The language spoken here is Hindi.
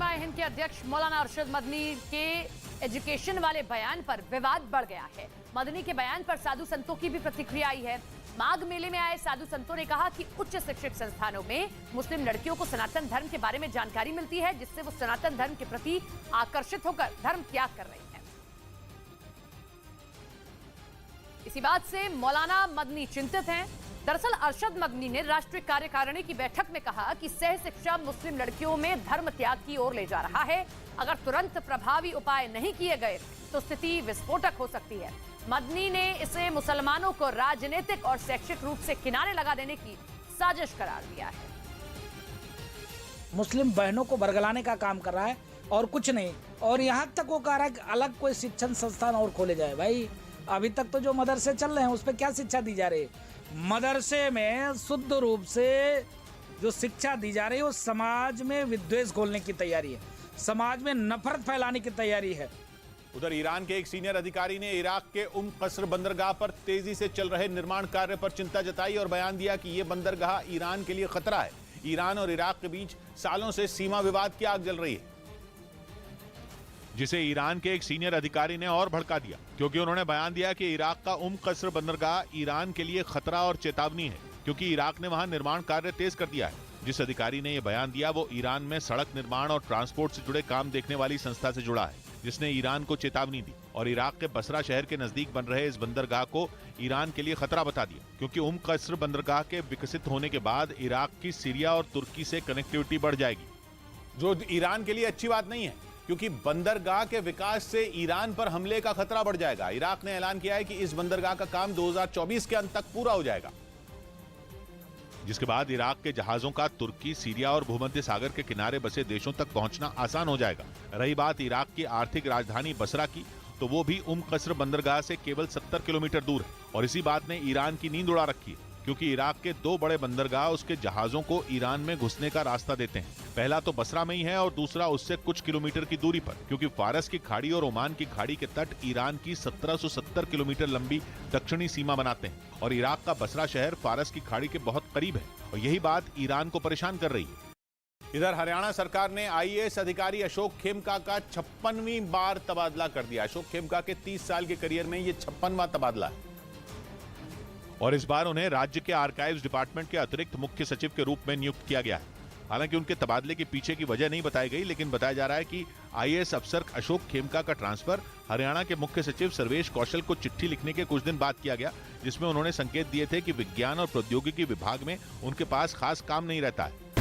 हिंद के अध्यक्ष मौलाना अरशद मदनी के एजुकेशन वाले बयान पर विवाद बढ़ गया है। मदनी के बयान पर साधु संतों की भी प्रतिक्रिया आई है। माघ मेले में आए साधु संतों ने कहा कि उच्च शिक्षित संस्थानों में मुस्लिम लड़कियों को सनातन धर्म के बारे में जानकारी मिलती है, जिससे वो सनातन धर्म के प्रति आकर्षित होकर धर्म त्याग कर रही हैं। इसी बात से मौलाना मदनी चिंतित हैं। दरअसल अरशद मदनी ने राष्ट्रीय कार्यकारिणी की बैठक में कहा कि सह शिक्षा मुस्लिम लड़कियों में धर्म त्याग की ओर ले जा रहा है। अगर तुरंत प्रभावी उपाय नहीं किए गए तो स्थिति विस्फोटक हो सकती है। मदनी ने इसे मुसलमानों को राजनीतिक और शैक्षिक रूप से किनारे लगा देने की साजिश करार दिया है। मुस्लिम बहनों को बरगलाने का काम कर रहा है और कुछ नहीं। और यहाँ तक वो कह रहा है कि अलग कोई शिक्षण संस्थान और खोले जाए। भाई अभी तक तो जो मदरसे चल रहे हैं उस पर क्या शिक्षा दी जा रही है? मदरसे में शुद्ध रूप से जो शिक्षा दी जा रही है वो समाज में विद्वेष घोलने की तैयारी है, समाज में नफरत फैलाने की तैयारी है। उधर ईरान के एक सीनियर अधिकारी ने इराक के कस्र बंदरगाह पर तेजी से चल रहे निर्माण कार्य पर चिंता जताई और बयान दिया कि यह बंदरगाह ईरान के लिए खतरा है। ईरान और इराक के बीच सालों से सीमा विवाद की आग जल रही है, जिसे ईरान के एक सीनियर अधिकारी ने और भड़का दिया, क्योंकि उन्होंने बयान दिया कि इराक का कस्र बंदरगाह ईरान के लिए खतरा और चेतावनी है, क्योंकि इराक ने वहां निर्माण कार्य तेज कर दिया है। जिस अधिकारी ने यह बयान दिया वो ईरान में सड़क निर्माण और ट्रांसपोर्ट से जुड़े काम देखने वाली संस्था से जुड़ा है, जिसने ईरान को चेतावनी दी और इराक के बसरा शहर के नजदीक बन रहे इस बंदरगाह को ईरान के लिए खतरा बता दिया, क्योंकि कस्र बंदरगाह के विकसित होने के बाद इराक की सीरिया और तुर्की से कनेक्टिविटी बढ़ जाएगी, जो ईरान के लिए अच्छी बात नहीं है, क्योंकि बंदरगाह के विकास से ईरान पर हमले का खतरा बढ़ जाएगा। इराक ने ऐलान किया है कि इस बंदरगाह का काम 2024 के अंत तक पूरा हो जाएगा, जिसके बाद इराक के जहाजों का तुर्की, सीरिया और भूमध्य सागर के किनारे बसे देशों तक पहुंचना आसान हो जाएगा। रही बात इराक की आर्थिक राजधानी बसरा की, तो वो भी कस्र बंदरगाह से केवल 70 किलोमीटर दूर है और इसी बात ने ईरान की नींद उड़ा रखी है, क्योंकि इराक के दो बड़े बंदरगाह उसके जहाजों को ईरान में घुसने का रास्ता देते हैं। पहला तो बसरा में ही है और दूसरा उससे कुछ किलोमीटर की दूरी पर, क्योंकि फारस की खाड़ी और ओमान की खाड़ी के तट ईरान की 1770 किलोमीटर लंबी दक्षिणी सीमा बनाते हैं और इराक का बसरा शहर फारस की खाड़ी के बहुत करीब है और यही बात ईरान को परेशान कर रही है। इधर हरियाणा सरकार ने आईएएस अधिकारी अशोक खेमका का 56वीं बार तबादला कर दिया। अशोक खेमका के 30 साल के करियर में ये 56वां तबादला है और इस बार उन्हें राज्य के आर्काइव्स डिपार्टमेंट के अतिरिक्त मुख्य सचिव के रूप में नियुक्त किया गया है। हालांकि उनके तबादले के पीछे की वजह नहीं बताई गई, लेकिन बताया जा रहा है कि आईएएस अफसर अशोक खेमका का ट्रांसफर हरियाणा के मुख्य सचिव सर्वेश कौशल को चिट्ठी लिखने के कुछ दिन बाद किया गया, जिसमें उन्होंने संकेत दिए थे कि विज्ञान और प्रौद्योगिकी विभाग में उनके पास खास काम नहीं रहता है।